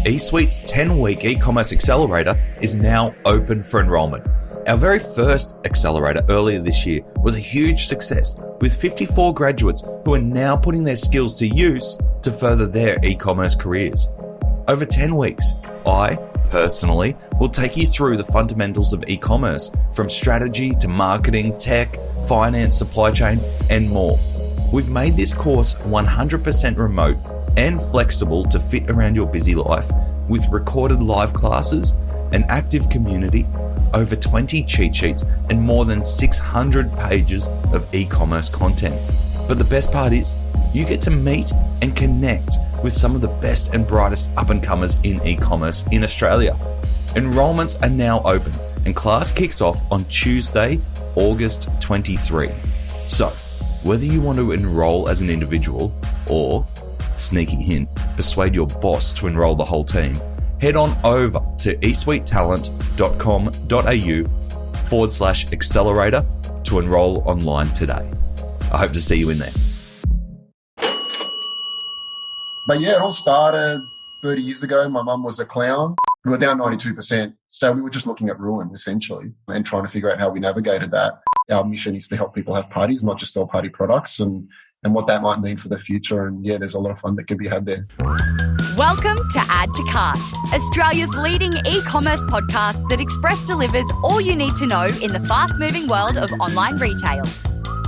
eSuite's 10-week e-commerce accelerator is now open for enrollment. Our very first accelerator earlier this year was a huge success, with 54 graduates who are now putting their skills to use to further their e-commerce careers. Over 10 weeks, I personally will take you through the fundamentals of e-commerce, from strategy to marketing, tech, finance, supply chain, and more. We've made this course 100% remote and flexible to fit around your busy life, with recorded live classes, an active community, over 20 cheat sheets, and more than 600 pages of e-commerce content. But the best part is, you get to meet and connect with some of the best and brightest up-and-comers in e-commerce in Australia. Enrollments are now open, and class kicks off on Tuesday, August 23. So, whether you want to enroll as an individual or, sneaky hint, persuade your boss to enroll the whole team, head on over to esuitetalent.com.au/accelerator to enroll online today. I hope to see you in there. But yeah, it all started 30 years ago. My mum was a clown. We were down 92%. So we were just looking at ruin, essentially, and trying to figure out how we navigated that. Our mission is to help people have parties, not just sell party products, and what that might mean for the future. And yeah, there's a lot of fun that can be had there. Welcome to Add to Cart, Australia's leading e-commerce podcast that express delivers all you need to know in the fast-moving world of online retail.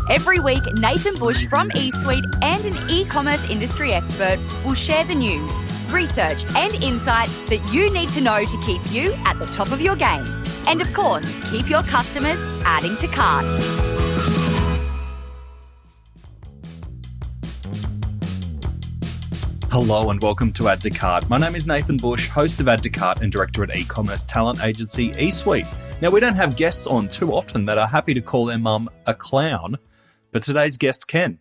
Every week, Nathan Bush from eSuite and an e-commerce industry expert will share the news, research and insights that you need to know to keep you at the top of your game. And of course, keep your customers adding to cart. Hello and welcome to Add to Cart. My name is Nathan Bush, host of Add to Cart and director at e-commerce talent agency eSuite. Now, we don't have guests on too often that are happy to call their mum a clown, but today's guest can,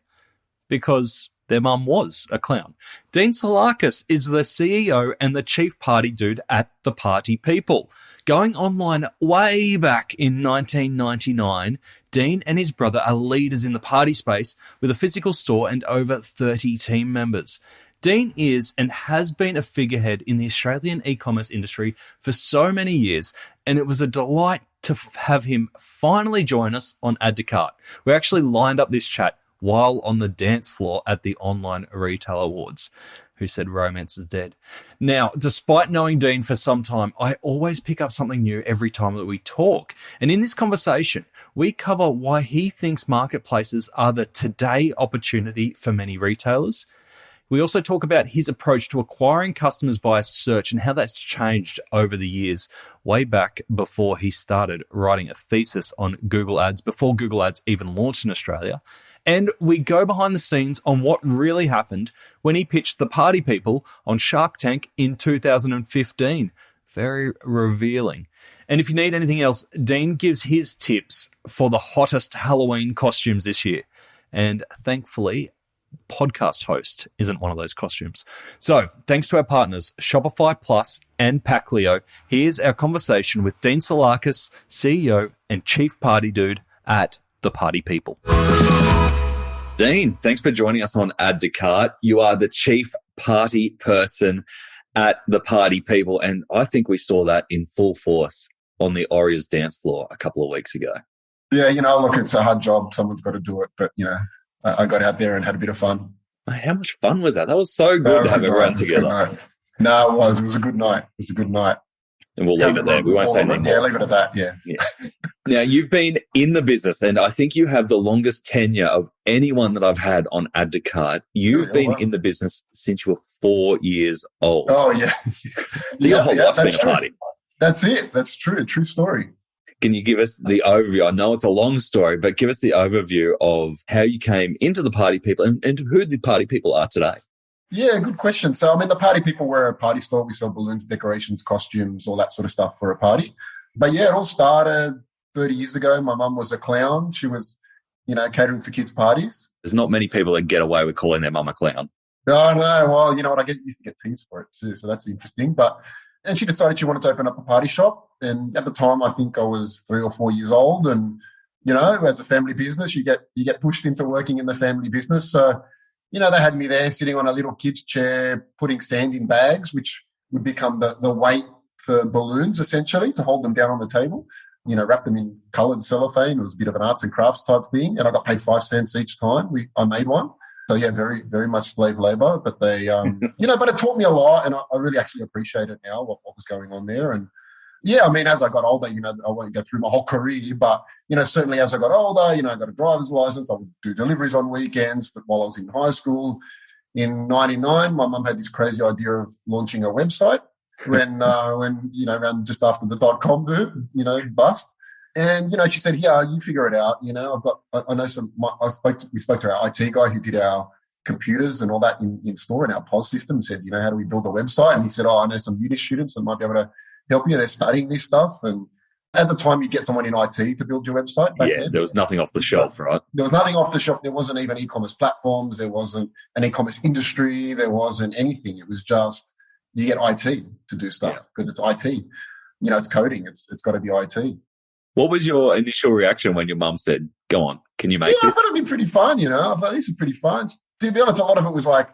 because their mum was a clown. Dean Salakas is the CEO and the chief party dude at The Party People. Going online way back in 1999, Dean and his brother are leaders in the party space with a physical store and over 30 team members. Dean is and has been a figurehead in the Australian e-commerce industry for so many years, and it was a delight to have him finally join us on Add to Cart. We actually lined up this chat while on the dance floor at the Online Retail Awards. Who said romance is dead? Now, despite knowing Dean for some time, I always pick up something new every time that we talk. And in this conversation, we cover why he thinks marketplaces are the today opportunity for many retailers. We also talk about his approach to acquiring customers via search and how that's changed over the years, way back before he started writing a thesis on Google Ads, before Google Ads even launched in Australia. And we go behind the scenes on what really happened when he pitched The Party People on Shark Tank in 2015. Very revealing. And if you need anything else, Dean gives his tips for the hottest Halloween costumes this year. And thankfully, podcast host isn't one of those costumes. So thanks to our partners, Shopify Plus and Packleo, here's our conversation with Dean Salakas, CEO and chief party dude at The Party People. Dean, thanks for joining us on Add to Cart. You are the chief party person at The Party People, and I think we saw that in full force on the Warriors dance floor a couple of weeks ago. Yeah, look, it's a hard job. Someone's got to do it, but, I got out there and had a bit of fun. Mate, how much fun was that? That was so good to have everyone together. No, it was. It was a good night. It was a good night. And we'll leave it there. We won't say anything more. Yeah, leave it at that, yeah. Now, you've been in the business, and I think you have the longest tenure of anyone that I've had on Add to Cart. You've been in the business since you were 4 years old. Oh, yeah. Your whole life's been a party. That's it. That's true. A true story. Can you give us the overview? I know it's a long story, but give us the overview of how you came into the Party People and who the Party People are today. Yeah, good question. So, the Party People, we're a party store. We sell balloons, decorations, costumes, all that sort of stuff for a party. But yeah, it all started 30 years ago. My mum was a clown. She was, catering for kids' parties. There's not many people that get away with calling their mum a clown. No. Well, you know what? Used to get teased for it too. So that's interesting. And she decided she wanted to open up a party shop. And at the time, I think I was 3 or 4 years old. And, as a family business, you get pushed into working in the family business. So, they had me there sitting on a little kid's chair, putting sand in bags, which would become the weight for balloons, essentially, to hold them down on the table. Wrap them in coloured cellophane. It was a bit of an arts and crafts type thing. And I got paid 5 cents each time I made one. So, yeah, very, very much slave labour. But they, but it taught me a lot. And I really actually appreciate it now, what was going on there. And, yeah, I mean, as I got older, I won't go through my whole career. But, certainly as I got older, I got a driver's licence. I would do deliveries on weekends. But while I was in high school in 99, my mum had this crazy idea of launching a website. when around just after the .com boom, bust. And, she said, yeah, you figure it out. We spoke to our IT guy who did our computers and all that in store in our POS system and said, how do we build a website? And he said, I know some uni students that might be able to help you. They're studying this stuff. And at the time, you get someone in IT to build your website. Yeah, there was nothing off the shelf, right? There was nothing off the shelf. There wasn't even e-commerce platforms. There wasn't an e-commerce industry. There wasn't anything. It was just, you get IT to do stuff because it's IT. It's coding. It's got to be IT. What was your initial reaction when your mum said, go on, can you make this? I thought it'd be pretty fun, I thought this is pretty fun. To be honest, a lot of it was like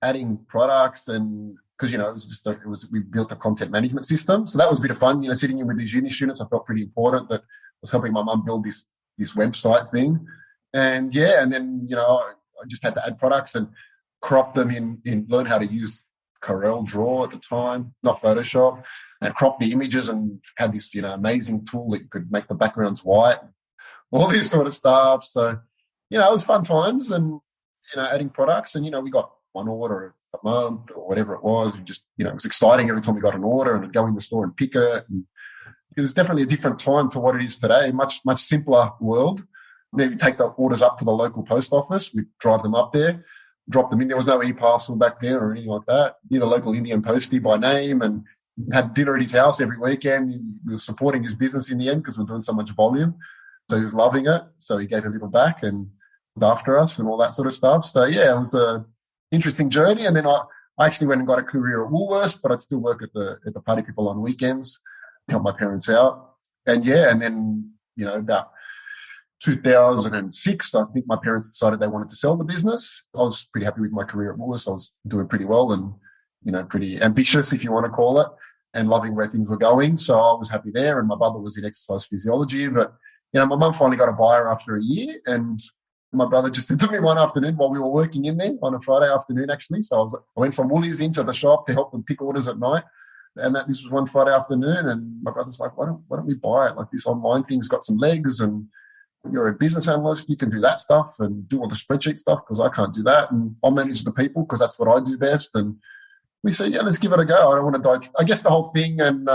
adding products and because, we built a content management system. So that was a bit of fun, sitting in with these uni students. I felt pretty important that I was helping my mum build this website thing. And and then, I just had to add products and crop them in learn how to use Corel Draw at the time, not Photoshop, and crop the images and had this, amazing tool that you could make the backgrounds white, all this sort of stuff. So, it was fun times and, adding products and, we got one order a month or whatever it was. And just, it was exciting every time we got an order and I'd go in the store and pick it. And it was definitely a different time to what it is today, much, much simpler world. Then we take the orders up to the local post office. We drive them up there. Drop them in. There was no e-parcel back then or anything like that. Knew the local Indian postie by name and had dinner at his house every weekend. We were supporting his business in the end because we were doing so much volume. So he was loving it. So he gave a little back and looked after us and all that sort of stuff. So, yeah, it was an interesting journey. And then I actually went and got a career at Woolworths, but I'd still work at the Party People on weekends, help my parents out. And, and then, about 2006, I think my parents decided they wanted to sell the business. I was pretty happy with my career at Woolworths. I was doing pretty well and, pretty ambitious, if you want to call it, and loving where things were going. So I was happy there. And my brother was in exercise physiology. But, my mum finally got a buyer after a year. And my brother just said to me one afternoon while we were working in there on a Friday afternoon, actually. So I went from Woolies into the shop to help them pick orders at night. And this was one Friday afternoon. And my brother's like, why don't we buy it? Like, this online thing's got some legs and you're a business analyst, you can do that stuff and do all the spreadsheet stuff because I can't do that. And I'll manage the people because that's what I do best. And we said, let's give it a go. I don't want to die. I guess the whole thing, and,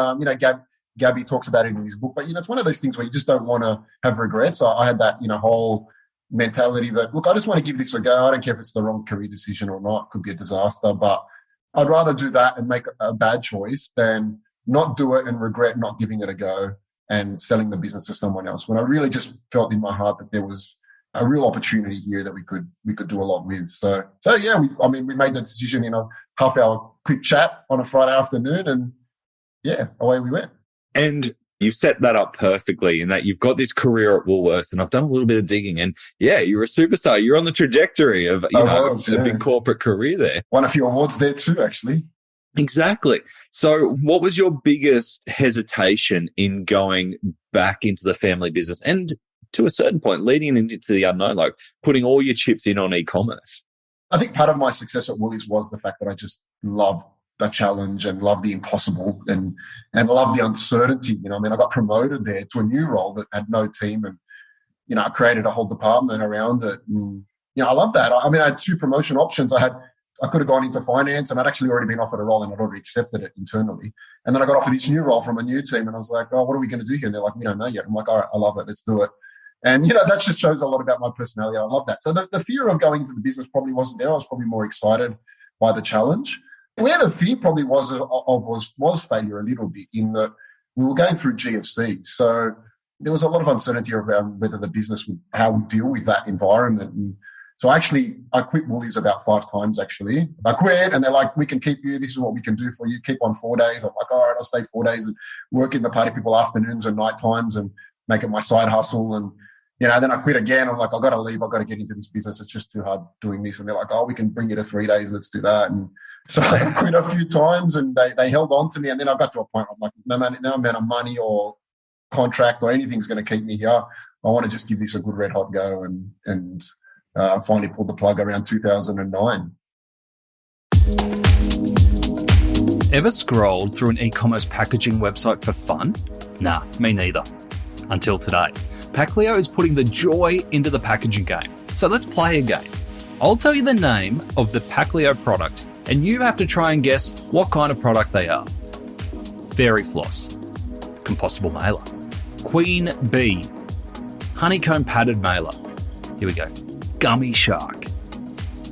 Gabby talks about it in his book, but, it's one of those things where you just don't want to have regrets. I had that, whole mentality that, look, I just want to give this a go. I don't care if it's the wrong career decision or not. It could be a disaster, but I'd rather do that and make a bad choice than not do it and regret not giving it a go and selling the business to someone else, when I really just felt in my heart that there was a real opportunity here that we could do a lot with. So yeah, we made that decision in a half-hour quick chat on a Friday afternoon, and yeah, away we went. And you've set that up perfectly in that you've got this career at Woolworths, and I've done a little bit of digging, and yeah, you're a superstar. You're on the trajectory of a big corporate career there. Won a few awards there too, actually. Exactly. So what was your biggest hesitation in going back into the family business and to a certain point leading into the unknown, like putting all your chips in on e-commerce? I think part of my success at Woolies was the fact that I just love the challenge and love the impossible and love the uncertainty. I got promoted there to a new role that had no team and, I created a whole department around it. And, I love that. I had 2 promotion options. I could have gone into finance and I'd actually already been offered a role and I'd already accepted it internally. And then I got offered this new role from a new team and I was like, oh, what are we going to do here? And they're like, we don't know yet. I'm like, all right, I love it. Let's do it. And, that just shows a lot about my personality. I love that. So the fear of going into the business probably wasn't there. I was probably more excited by the challenge. Where the fear probably was failure a little bit in that we were going through GFC. So there was a lot of uncertainty around whether the business would, how we deal with that environment. And so I quit Woolies about 5 times, actually. I quit and they're like, we can keep you. This is what we can do for you. Keep on 4 days. I'm like, all right, I'll stay 4 days and work in the Party People afternoons and night times and make it my side hustle. And Then I quit again. I'm like, I've got to leave. I've got to get into this business. It's just too hard doing this. And they're like, oh, we can bring you to 3 days. Let's do that. And so I quit a few times and they held on to me. And then I got to a point where I'm like, no amount of money or contract or anything's going to keep me here. I want to just give this a good red hot go. And finally pulled the plug around 2009. Ever scrolled through an e-commerce packaging website for fun? Nah, me neither. Until today. Packleo is putting the joy into the packaging game. So let's play a game. I'll tell you the name of the Packleo product and you have to try and guess what kind of product they are. Fairy floss, compostable mailer, queen bee, honeycomb padded mailer. Here we go. Gummy shark,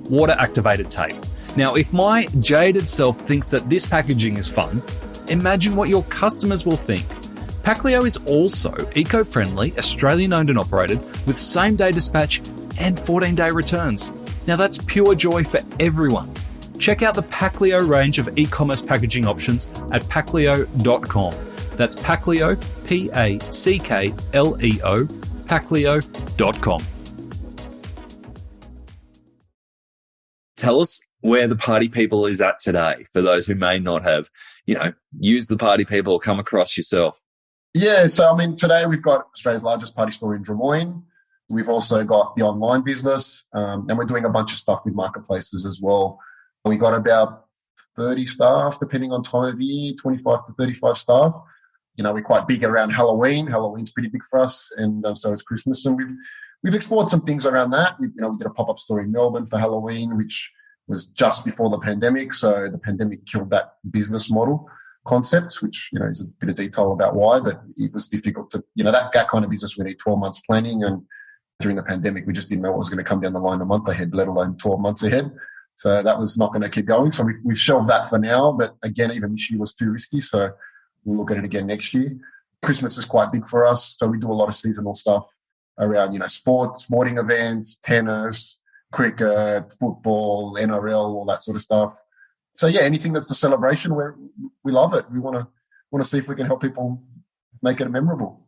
water activated tape. Now, if my jaded self thinks that this packaging is fun, imagine what your customers will think. Packleo is also eco-friendly, Australian-owned and operated, with same-day dispatch and 14-day returns. Now that's pure joy for everyone. Check out the Packleo range of e-commerce packaging options at packleo.com. That's Packleo, Packleo, packleo.com. Tell us where the Party People is at today, for those who may not have, used the Party People or come across yourself. Yeah, so today we've got Australia's largest party store in Drummoyne. We've also got the online business, and we're doing a bunch of stuff with marketplaces as well. We got about 30 staff, depending on time of year, 25 to 35 staff. We're quite big around Halloween. Halloween's pretty big for us, and so is Christmas. And we've explored some things around that. We did a pop-up store in Melbourne for Halloween, which was just before the pandemic. So the pandemic killed that business model concept, which, is a bit of detail about why, but it was difficult to, that kind of business, we need 12 months planning. And during the pandemic, we just didn't know what was going to come down the line a month ahead, let alone 12 months ahead. So that was not going to keep going. So we've shelved that for now. But again, even this year was too risky. So we'll look at it again next year. Christmas is quite big for us. So we do a lot of seasonal stuff around, sporting events, tennis, cricket, football, NRL, all that sort of stuff. So yeah, anything that's a celebration, we love it. We want to see if we can help people make it memorable.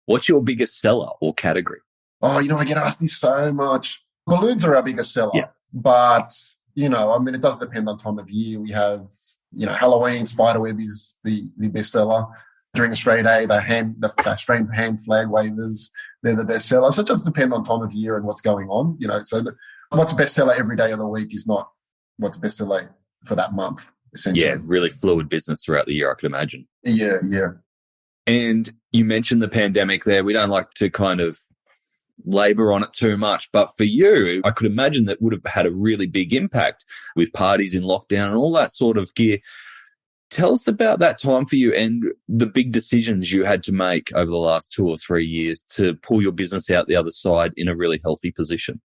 What's your biggest seller or category? Oh, I get asked this so much. Balloons are our biggest seller, yeah. But it does depend on time of year. We have Halloween, spiderweb is the best seller. During Australia Day, the Australian hand flag wavers, they're the best seller. So it does depend on time of year and what's going on. So what's best seller every day of the week is not what's best seller for that month, essentially. Yeah, really fluid business throughout the year, I could imagine. Yeah. And you mentioned the pandemic there. We don't like to kind of labor on it too much, but for you, I could imagine that would have had a really big impact with parties in lockdown and all that sort of gear. Tell us about that time for you and the big decisions you had to make over the last 2 or 3 years to pull your business out the other side in a really healthy position.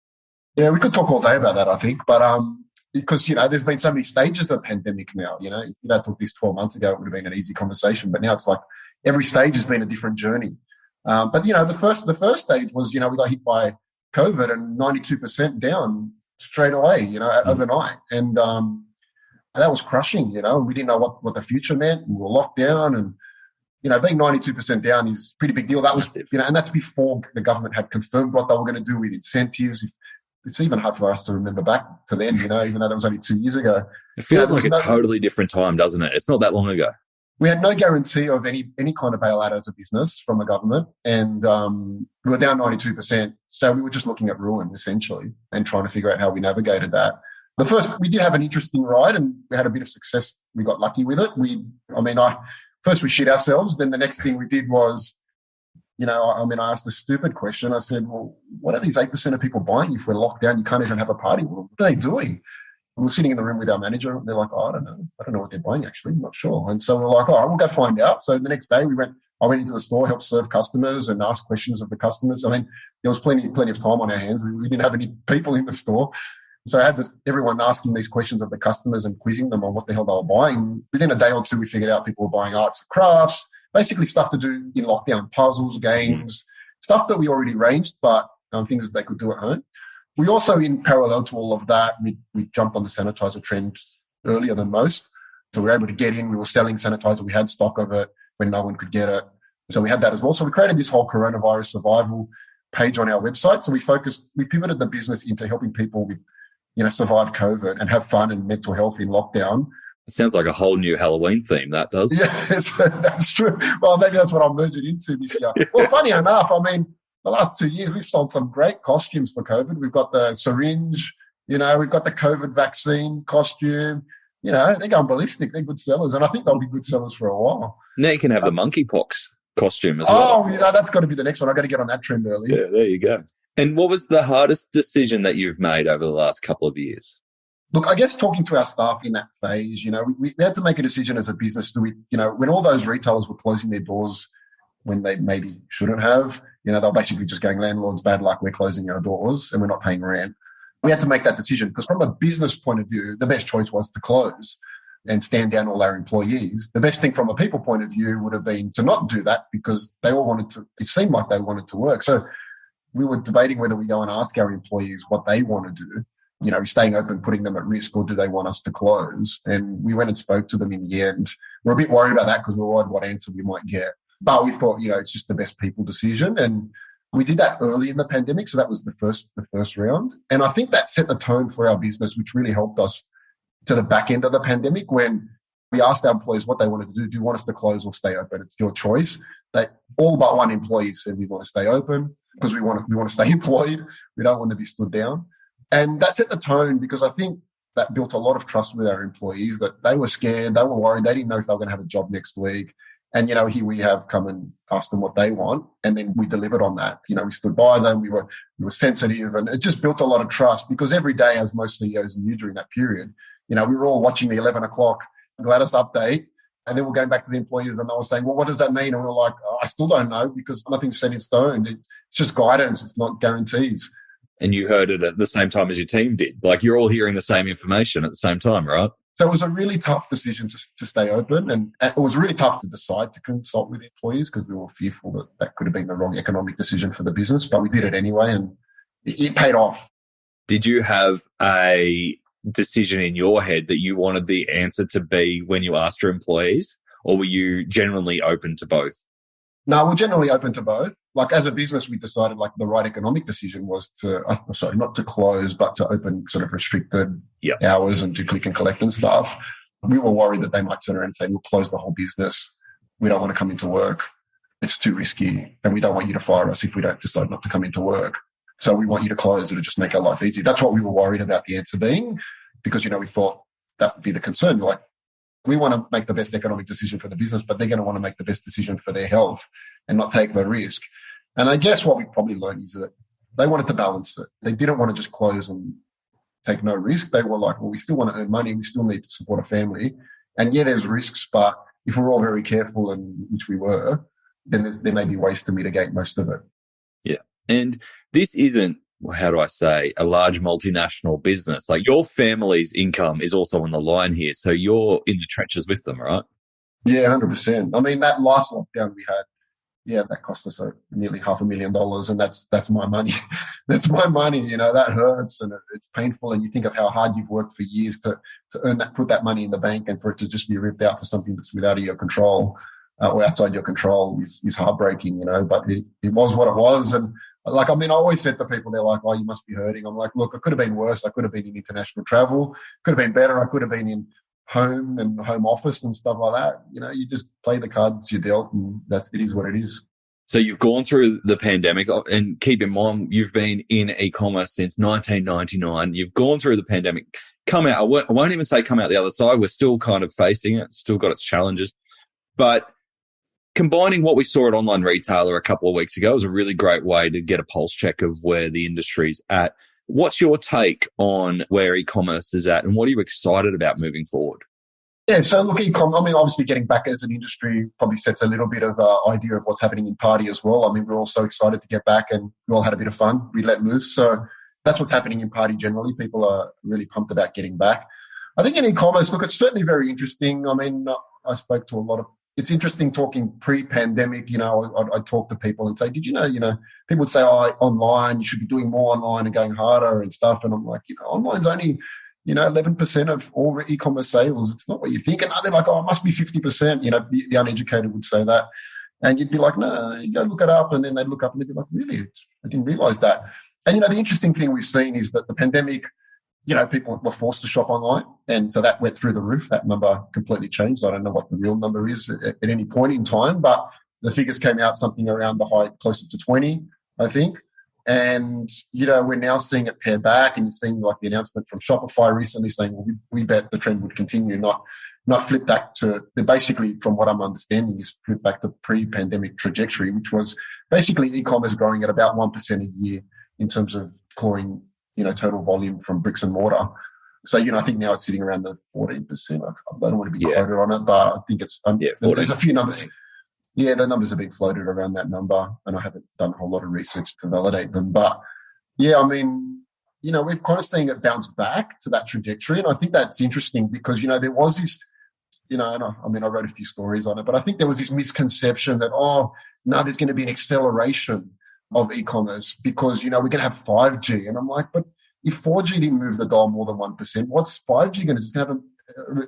Yeah, we could talk all day about that, I think, but because, there's been so many stages of the pandemic now, if you'd have took this 12 months ago, it would have been an easy conversation. But now it's like every stage has been a different journey. But, the first stage was, we got hit by COVID and 92% down straight away, overnight. And that was crushing, we didn't know what the future meant. We were locked down and, being 92% down is a pretty big deal. That was, and that's before the government had confirmed what they were going to do with incentives. It's even hard for us to remember back to then, even though that was only 2 years ago. It feels like a totally different time, doesn't it? It's not that long ago. We had no guarantee of any kind of bailout as a business from the government, and we were down 92%. So we were just looking at ruin, essentially, and trying to figure out how we navigated that. We did have an interesting ride, and we had a bit of success. We got lucky with it. First we shit ourselves. Then the next thing we did was, I asked the stupid question. I said, well, what are these 8% of people buying if we're locked down? You can't even have a party. Well, what are they doing? We were sitting in the room with our manager. And they're like, I don't know. I don't know what they're buying, actually. I'm not sure. And so we're like, all right, we'll go find out. So the next day I went into the store, helped serve customers and ask questions of the customers. There was plenty of time on our hands. We didn't have any people in the store. So I had everyone asking these questions of the customers and quizzing them on what the hell they were buying. Within a day or two, we figured out people were buying arts and crafts, basically stuff to do in lockdown, puzzles, games, stuff that we already ranged, but things that they could do at home. We also, in parallel to all of that, we jumped on the sanitizer trend earlier than most. So we were able to get in. We were selling sanitizer. We had stock of it when no one could get it. So we had that as well. So we created this whole coronavirus survival page on our website. So we pivoted the business into helping people with, survive COVID and have fun and mental health in lockdown. It sounds like a whole new Halloween theme, that does. Yes, that's true. Well, maybe that's what I'm merging into this year. Well, funny enough, the last 2 years, we've sold some great costumes for COVID. We've got the syringe, we've got the COVID vaccine costume. They're going ballistic. They're good sellers. And I think they'll be good sellers for a while. Now you can have the monkeypox costume as well. Oh, that's got to be the next one. I've got to get on that trend early. Yeah, there you go. And what was the hardest decision that you've made over the last couple of years? Look, I guess talking to our staff in that phase, we had to make a decision as a business. When all those retailers were closing their doors when they maybe shouldn't have, they're basically just going, landlords, bad luck, we're closing our doors and we're not paying rent. We had to make that decision because from a business point of view, the best choice was to close and stand down all our employees. The best thing from a people point of view would have been to not do that because they all it seemed like they wanted to work. So we were debating whether we go and ask our employees what they want to do. Staying open, putting them at risk, or do they want us to close? And we went and spoke to them in the end. We're a bit worried about that because we're worried what answer we might get. But we thought, it's just the best people decision. And we did that early in the pandemic. So that was the first round. And I think that set the tone for our business, which really helped us to the back end of the pandemic when we asked our employees what they wanted to do. Do you want us to close or stay open? It's your choice. They all but one employee said we want to stay open because we want to stay employed. We don't want to be stood down. And that set the tone because I think that built a lot of trust with our employees that they were scared, they were worried, they didn't know if they were going to have a job next week. And, here we have come and asked them what they want. And then we delivered on that. We stood by them. We were sensitive and it just built a lot of trust because every day, as most CEOs knew during that period, we were all watching the 11 o'clock Gladys update. And then we're going back to the employees and they were saying, well, what does that mean? And we were like, I still don't know because nothing's set in stone. It's just guidance. It's not guarantees. And you heard it at the same time as your team did. Like you're all hearing the same information at the same time, right? So it was a really tough decision to stay open. And it was really tough to decide to consult with employees because we were fearful that could have been the wrong economic decision for the business. But we did it anyway and it paid off. Did you have a decision in your head that you wanted the answer to be when you asked your employees? Or were you generally open to both? No, we're generally open to both. Like as a business, we decided the right economic decision was not to close, but to open sort of restricted hours and do click and collect and stuff. We were worried that they might turn around and say, we'll close the whole business. We don't want to come into work. It's too risky. And we don't want you to fire us if we don't decide not to come into work. So we want you to close it to just make our life easy. That's what we were worried about the answer being because, we thought that would be the concern. We want to make the best economic decision for the business, but they're going to want to make the best decision for their health and not take the risk. And I guess what we probably learned is that they wanted to balance it. They didn't want to just close and take no risk. They were like, well, we still want to earn money. We still need to support a family. And there's risks, but if we're all very careful, and which we were, then there may be ways to mitigate most of it. Yeah. And this isn't, how do I say, a large multinational business. Like your family's income is also on the line here. So you're in the trenches with them, right? Yeah, 100%. That last lockdown we had, that cost us nearly $500,000. And that's my money. That's my money. That hurts and it's painful. And you think of how hard you've worked for years to earn that, put that money in the bank and for it to just be ripped out for something that's without your control or outside your control is heartbreaking, but it was what it was. And I always said to people, they're like, oh, you must be hurting. I'm like, look, it could have been worse. I could have been in international travel. Could have been better. I could have been in home and home office and stuff like that. You just play the cards you dealt and it is what it is. So you've gone through the pandemic and keep in mind, you've been in e-commerce since 1999. You've gone through the pandemic, come out. I won't even say come out the other side. We're still kind of facing it. Still got its challenges, but combining what we saw at Online Retailer a couple of weeks ago was a really great way to get a pulse check of where the industry's at. What's your take on where e-commerce is at and what are you excited about moving forward? Yeah, so look, obviously getting back as an industry probably sets a little bit of an idea of what's happening in party as well. We're all so excited to get back and we all had a bit of fun. We let loose. So that's what's happening in party generally. People are really pumped about getting back. I think in e-commerce, look, it's certainly very interesting. I spoke to a lot of it's interesting talking pre-pandemic. I talk to people and say, did you know, people would say, oh, online, you should be doing more online and going harder and stuff. And I'm like, online's only, 11% of all e-commerce sales. It's not what you think. And they're like, oh, it must be 50%. The uneducated would say that. And you'd be like, no, you go look it up. And then they'd look up and they'd be like, really? I didn't realize that. And, the interesting thing we've seen is that the pandemic, people were forced to shop online. And so that went through the roof. That number completely changed. I don't know what the real number is at any point in time, but the figures came out something around the high, closer to 20, I think. And, we're now seeing it pare back, and you're seeing like the announcement from Shopify recently saying, well, we bet the trend would continue, not flip back to, basically from what I'm understanding is flip back to pre-pandemic trajectory, which was basically e-commerce growing at about 1% a year in terms of clawing, total volume from bricks and mortar. So, I think now it's sitting around the 14%. I don't want to be quoted on it, but I think it's, there's a few numbers. Yeah, the numbers have been floated around that number, and I haven't done a whole lot of research to validate them. But yeah, I mean, we're kind of seeing it bounce back to that trajectory. And I think that's interesting because, there was this, and I wrote a few stories on it, but I think there was this misconception that, now there's going to be an acceleration of e-commerce because, we're going to have 5G. And I'm like, but if 4G didn't move the dial more than 1%, what's 5G going to do? It's going to have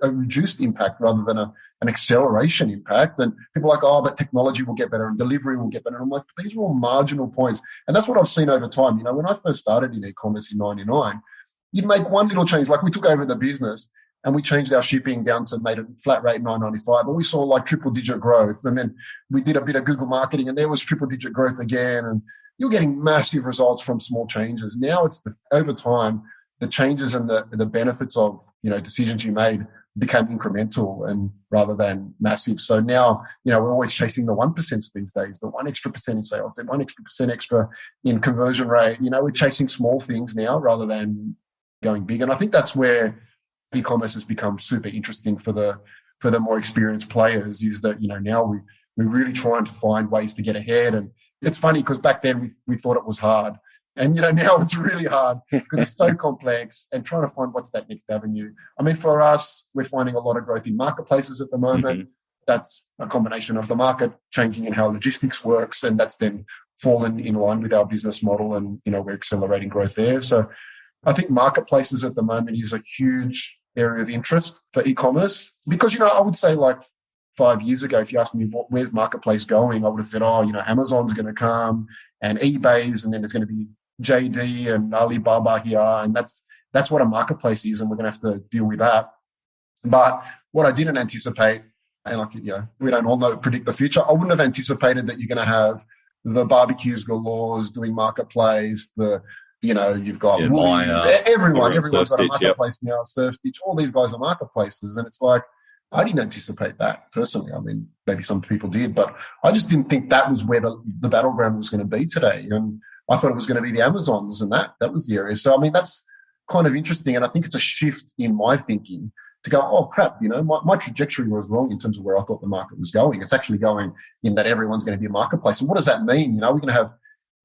a reduced impact rather than an acceleration impact. And people are like, but technology will get better and delivery will get better. And I'm like, these are all marginal points. And that's what I've seen over time. When I first started in e-commerce in 99, you'd make one little change. Like we took over the business and we changed our shipping down to made a flat rate $9.95. And we saw like triple digit growth. And then we did a bit of Google marketing and there was triple digit growth again. And you're getting massive results from small changes. Now it's over time, the changes and the benefits of, decisions you made became incremental and rather than massive. So now, we're always chasing the 1% these days, the 1 extra percent in sales, the 1 extra in conversion rate. We're chasing small things now rather than going big. And I think that's where e-commerce has become super interesting for the more experienced players is that, now we're really trying to find ways to get ahead. And it's funny because back then we thought it was hard. And, now it's really hard because it's so complex and trying to find what's that next avenue. I mean, for us, we're finding a lot of growth in marketplaces at the moment. Mm-hmm. That's a combination of the market changing in how logistics works, and that's then fallen in line with our business model and, we're accelerating growth there. So I think marketplaces at the moment is a huge area of interest for e-commerce because, I would say like 5 years ago, if you asked me where's marketplace going, I would have said, Amazon's going to come and eBay's, and then there's going to be JD and Alibaba here, and that's what a marketplace is, and we're going to have to deal with that. But what I didn't anticipate, and we don't all predict the future, I wouldn't have anticipated that you're going to have the barbecues galores doing marketplace, you've got Woolies, everyone's got a marketplace now, Surf Stitch, all these guys are marketplaces, and it's like, I didn't anticipate that personally. I mean, maybe some people did, but I just didn't think that was where the battleground was going to be today. And I thought it was going to be the Amazons and that was the area. So, I mean, that's kind of interesting. And I think it's a shift in my thinking to go, oh, crap, my trajectory was wrong in terms of where I thought the market was going. It's actually going in that everyone's going to be a marketplace. And what does that mean? We're going to have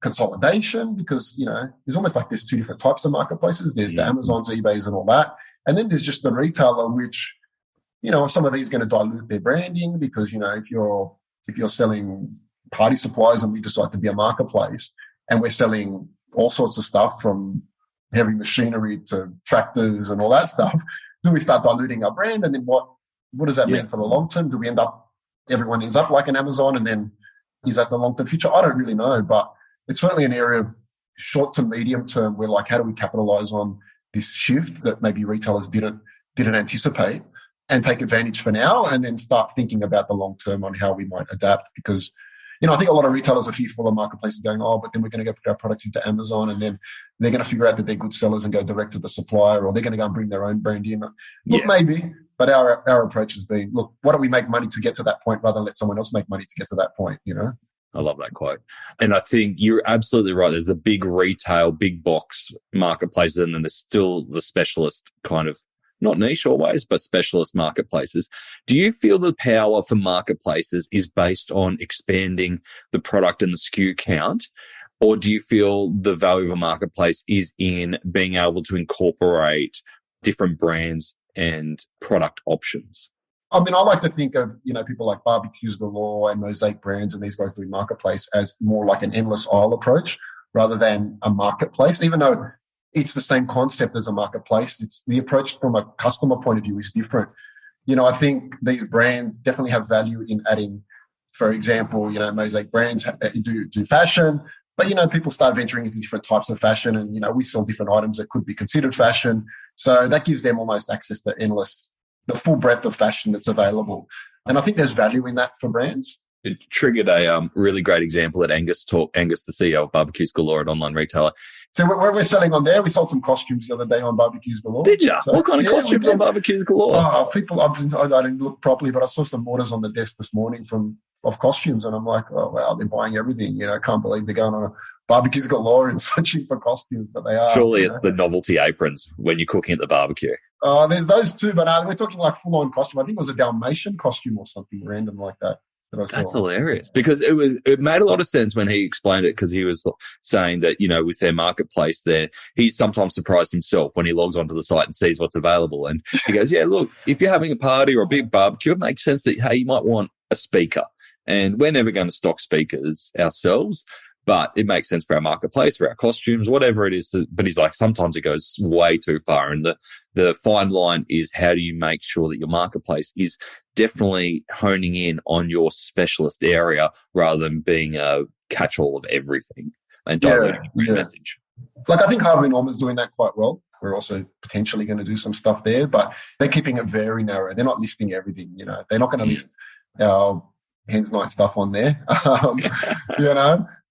consolidation because, there's almost like there's two different types of marketplaces. There's the Amazons, eBays and all that. And then there's just the retailer, which, some of these are going to dilute their branding because, if you're selling party supplies and we decide to be a marketplace and we're selling all sorts of stuff from heavy machinery to tractors and all that stuff, do we start diluting our brand? And then what does that mean for the long term? Do we everyone ends up like an Amazon, and then is that the long-term future? I don't really know, but it's certainly an area of short to medium term where how do we capitalize on this shift that maybe retailers didn't anticipate and take advantage for now, and then start thinking about the long term on how we might adapt. Because, I think a lot of retailers are fearful of marketplaces going, but then we're going to go put our products into Amazon, and then they're going to figure out that they're good sellers and go direct to the supplier, or they're going to go and bring their own brand in. Look, maybe, but our approach has been, look, why don't we make money to get to that point rather than let someone else make money to get to that point, I love that quote. And I think you're absolutely right. There's the big retail, big box marketplaces, and then there's still the specialist kind of, not niche always, but specialist marketplaces. Do you feel the power for marketplaces is based on expanding the product and the SKU count? Or do you feel the value of a marketplace is in being able to incorporate different brands and product options? I mean, I like to think of, people like Barbecues Galore and Mosaic Brands and these guys doing marketplace as more like an endless aisle approach rather than a marketplace, even though it's the same concept as a marketplace. It's the approach from a customer point of view is different. I think these brands definitely have value in adding, for example, Mosaic Brands do fashion, But, people start venturing into different types of fashion and, we sell different items that could be considered fashion. So that gives them almost access to the full breadth of fashion that's available. And I think there's value in that for brands. It triggered a really great example that Angus, the CEO of Barbecues Galore, an online retailer. So we're selling on there. We sold some costumes the other day on Barbecues Galore. Did you? So, what kind of costumes on Barbecues Galore? Oh, I didn't look properly, but I saw some orders on the desk this morning of costumes, and I'm like, oh wow, they're buying everything. I can't believe they're going on a Barbecues Galore and searching for costumes, but they are. Surely it's the novelty aprons when you're cooking at the barbecue. There's those too, but we're talking like full-on costume. I think it was a Dalmatian costume or something random like that. That's hilarious, because it made a lot of sense when he explained it, because he was saying that, with their marketplace there, he's sometimes surprised himself when he logs onto the site and sees what's available. And he goes, yeah, look, if you're having a party or a big barbecue, it makes sense that, hey, you might want a speaker. And we're never going to stock speakers ourselves, but it makes sense for our marketplace, for our costumes, whatever it is. But he's like, sometimes it goes way too far. And the fine line is, how do you make sure that your marketplace is definitely honing in on your specialist area rather than being a catch-all of everything and diluting your message? Like, I think Harvey Norman's doing that quite well. We're also potentially going to do some stuff there, but they're keeping it very narrow. They're not listing everything, They're not going to list our Hens Night stuff on there,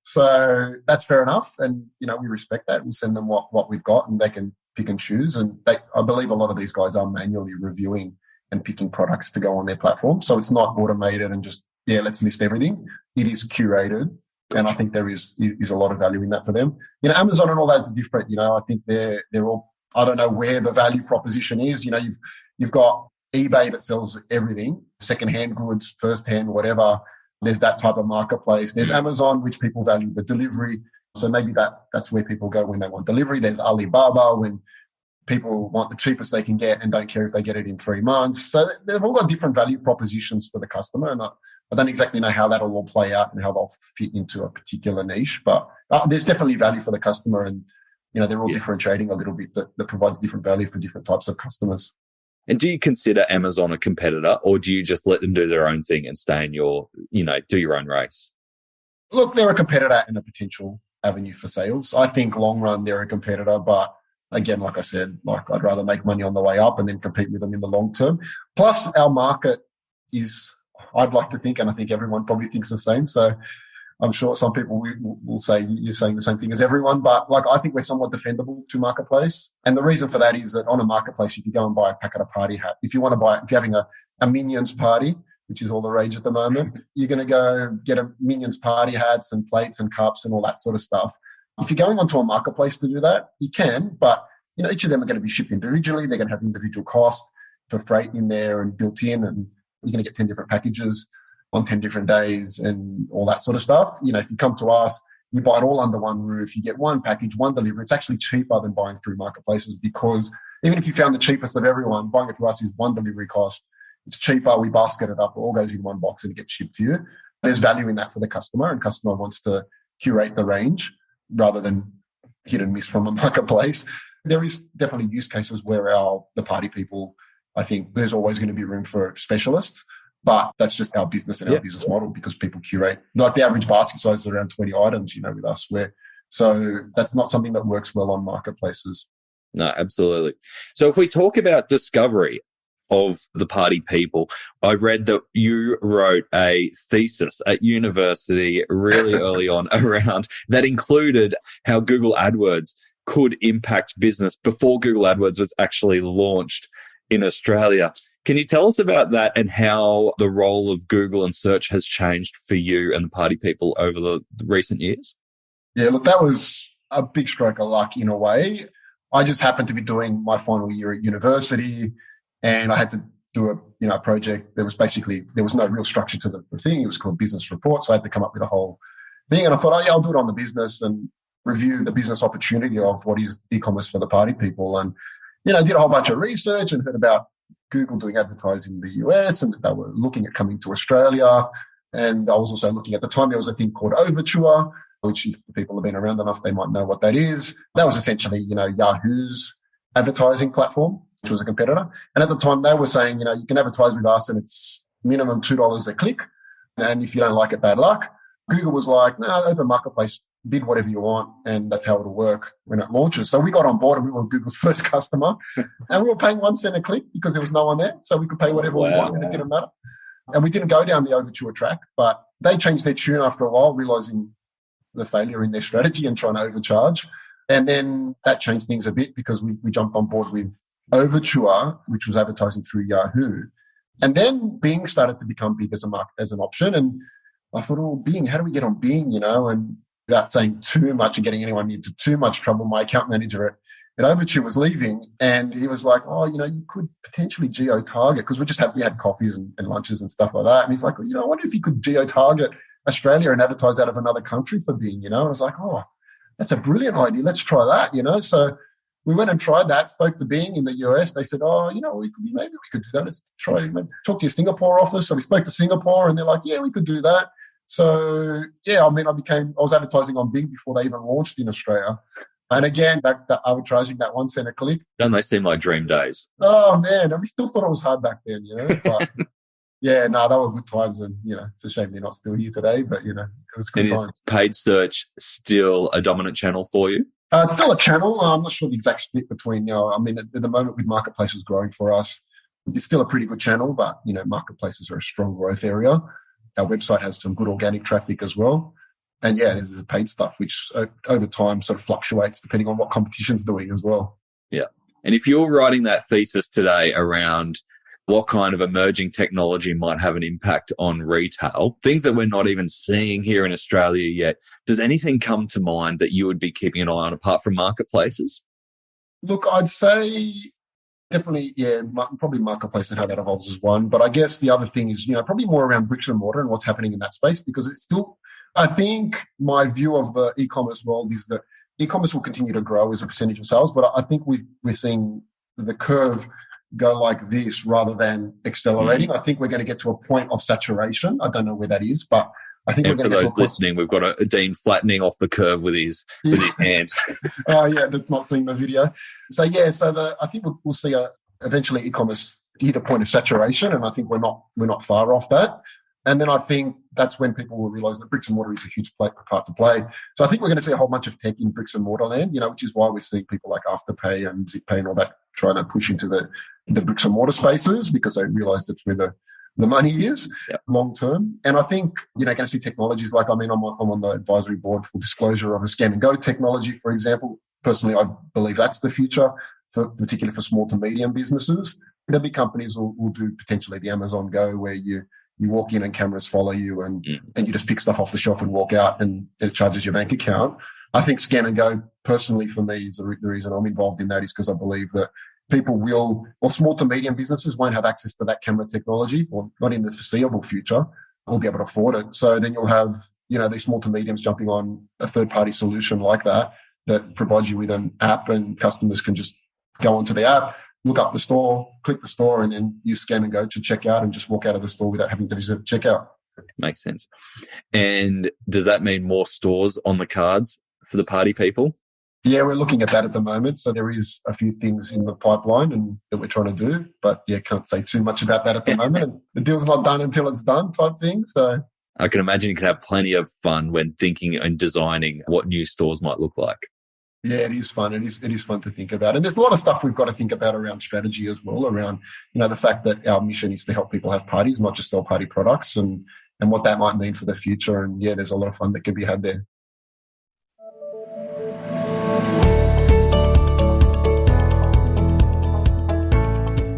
So that's fair enough. And, we respect that. We'll send them what we've got and they can pick and choose. And I believe a lot of these guys are manually reviewing and picking products to go on their platform. So it's not automated and just, let's list everything. It is curated. And I think there is a lot of value in that for them. Amazon and all that's different. I think they're all, I don't know where the value proposition is. You've got eBay that sells everything, secondhand goods, firsthand, whatever. There's that type of marketplace. There's Amazon, which people value the delivery. So maybe that's where people go when they want delivery. There's Alibaba, when people want the cheapest they can get and don't care if they get it in 3 months. So they've all got different value propositions for the customer. And I don't exactly know how that'll all play out and how they'll fit into a particular niche. But there's definitely value for the customer. And, they're all differentiating a little bit that provides different value for different types of customers. And do you consider Amazon a competitor, or do you just let them do their own thing and stay in your, do your own race? Look, they're a competitor and a potential avenue for sales. I think long run they're a competitor, but again, like I said, I'd rather make money on the way up and then compete with them in the long term. Plus, our market is, I'd like to think, and I think everyone probably thinks the same. So I'm sure some people will say you're saying the same thing as everyone, but I think we're somewhat defendable to marketplace. And the reason for that is that on a marketplace, if you go and buy a packet of party hat, if you're having a Minions party, which is all the rage at the moment, you're going to go get a Minions party hats and plates and cups and all that sort of stuff. If you're going onto a marketplace to do that, you can, but each of them are going to be shipped individually. They're going to have individual cost for freight in there and built in, and you're going to get 10 different packages on 10 different days and all that sort of stuff. If you come to us, you buy it all under one roof, you get one package, one delivery. It's actually cheaper than buying through marketplaces, because even if you found the cheapest of everyone, buying it through us is one delivery cost. It's cheaper. We basket it up. It all goes in one box and it gets shipped to you. There's value in that for the customer, and customer wants to curate the range rather than hit and miss from a marketplace. There is definitely use cases where the party people, I think there's always going to be room for specialists. But that's just our business and our business model, because people curate. Like the average basket size is around 20 items, with us. So that's not something that works well on marketplaces. No, absolutely. So if we talk about discovery of the party people, I read that you wrote a thesis at university really early on around that included how Google AdWords could impact business before Google AdWords was actually launched in Australia. Can you tell us about that and how the role of Google and search has changed for you and the party people over the recent years? Yeah, look, that was a big stroke of luck in a way. I just happened to be doing my final year at university, and I had to do a project. There was no real structure to the thing. It was called business report. So I had to come up with a whole thing. And I thought, I'll do it on the business and review the business opportunity of what is e-commerce for the party people. And I did a whole bunch of research and heard about Google doing advertising in the US and that they were looking at coming to Australia. And I was also looking at the time, there was a thing called Overture, which if the people have been around enough, they might know what that is. That was essentially, Yahoo's advertising platform, which was a competitor. And at the time they were saying, you can advertise with us and it's minimum $2 a click. And if you don't like it, bad luck. Google was like, no, open marketplace bid whatever you want, and that's how it'll work when it launches. So we got on board and we were Google's first customer, and we were paying 1 cent a click because there was no one there. So we could pay whatever we want, and it didn't matter. And we didn't go down the Overture track, but they changed their tune after a while, realizing the failure in their strategy and trying to overcharge. And then that changed things a bit because we jumped on board with Overture, which was advertising through Yahoo. And then Bing started to become big as an option. And I thought, oh, Bing, how do we get on Bing, And without saying too much and getting anyone into too much trouble, my account manager at Overture was leaving, and he was like, oh, you could potentially geo-target, because we had coffees and lunches and stuff like that. And he's like, I wonder if you could geo-target Australia and advertise out of another country for Bing, And I was like, oh, that's a brilliant idea. Let's try that, So we went and tried that, spoke to Bing in the US. They said, oh, maybe we could do that. Let's try, talk to your Singapore office. So we spoke to Singapore, and they're like, yeah, we could do that. So, yeah, I was advertising on Bing before they even launched in Australia. And again, back to arbitraging that 1 cent a click. Don't they seem like dream days? Oh, man. And we still thought it was hard back then, But yeah, no, they were good times. And, it's a shame they're not still here today, but, it was good times. Is paid search still a dominant channel for you? It's still a channel. I'm not sure the exact split between, at the moment with marketplaces growing for us, it's still a pretty good channel, but, marketplaces are a strong growth area. Our website has some good organic traffic as well. And yeah, there's the paid stuff, which over time sort of fluctuates depending on what competition's doing as well. Yeah. And if you're writing that thesis today around what kind of emerging technology might have an impact on retail, things that we're not even seeing here in Australia yet, does anything come to mind that you would be keeping an eye on apart from marketplaces? Look, I'd say definitely, yeah, probably marketplace and how that evolves is one. But I guess the other thing is, probably more around bricks and mortar and what's happening in that space, because it's still, I think my view of the e-commerce world is that e-commerce will continue to grow as a percentage of sales, but I think we're seeing the curve go like this rather than accelerating. I think we're going to get to a point of saturation. I don't know where that is, but I think we're going to get to a point. For those listening, we've got a Dean flattening off the curve with his hand. Oh yeah, that's not seeing the video. So yeah, I think we'll see eventually e-commerce hit a point of saturation, and I think we're not far off that. And then I think that's when people will realize that bricks and mortar is a huge part to play. So I think we're going to see a whole bunch of tech in bricks and mortar land, which is why we're seeing people like Afterpay and ZipPay and all that trying to push into the bricks and mortar spaces, because they realize that's where the money is long term. And I think, going to see technologies like, I'm on the advisory board for disclosure of a scan and go technology, for example. Personally, I believe that's the future, particularly for small to medium businesses. The big companies will do potentially the Amazon Go, where you walk in and cameras follow you and you just pick stuff off the shelf and walk out and it charges your bank account. I think scan and go, personally for me, is the reason I'm involved in that, is because I believe that people or small to medium businesses won't have access to that camera technology, or not in the foreseeable future, will be able to afford it. So then you'll have, these small to mediums jumping on a third-party solution like that provides you with an app, and customers can just go onto the app, look up the store, click the store, and then use scan and go to check out and just walk out of the store without having to visit checkout. Makes sense. And does that mean more stores on the cards for the party people? Yeah, we're looking at that at the moment. So there is a few things in the pipeline and that we're trying to do, but yeah, can't say too much about that at the moment. And the deal's not done until it's done type thing. So I can imagine you can have plenty of fun when thinking and designing what new stores might look like. Yeah, it is fun. It is fun to think about. And there's a lot of stuff we've got to think about around strategy as well, around, the fact that our mission is to help people have parties, not just sell party products, and what that might mean for the future. And yeah, there's a lot of fun that can be had there.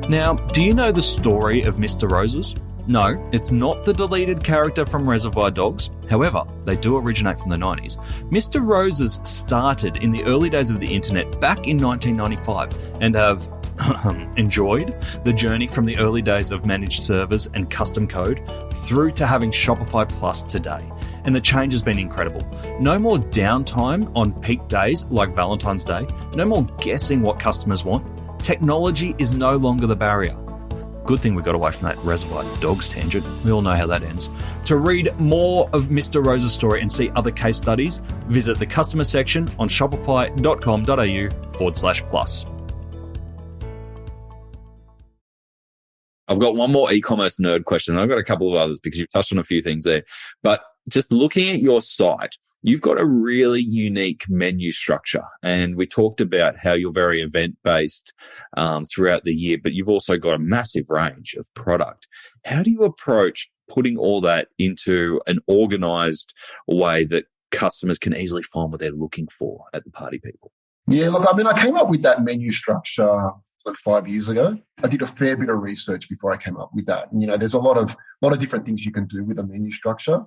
Now, do you know the story of Mr. Roses? No, it's not the deleted character from Reservoir Dogs. However, they do originate from the 90s. Mr. Roses started in the early days of the internet back in 1995 and have enjoyed the journey from the early days of managed servers and custom code through to having Shopify Plus today. And the change has been incredible. No more downtime on peak days like Valentine's Day. No more guessing what customers want. Technology is no longer the barrier. Good thing we got away from that Reservoir Dogs tangent. We all know how that ends. To read more of Mr. Rose's story and see other case studies, visit the customer section on shopify.com.au/plus. I've got one more e-commerce nerd question. I've got a couple of others because you've touched on a few things there. But just looking at your site, you've got a really unique menu structure. And we talked about how you're very event-based throughout the year, but you've also got a massive range of product. How do you approach putting all that into an organized way that customers can easily find what they're looking for at the Party People? Yeah, look, I mean, I came up with that menu structure like 5 years ago. I did a fair bit of research before I came up with that. And, there's a lot of different things you can do with a menu structure.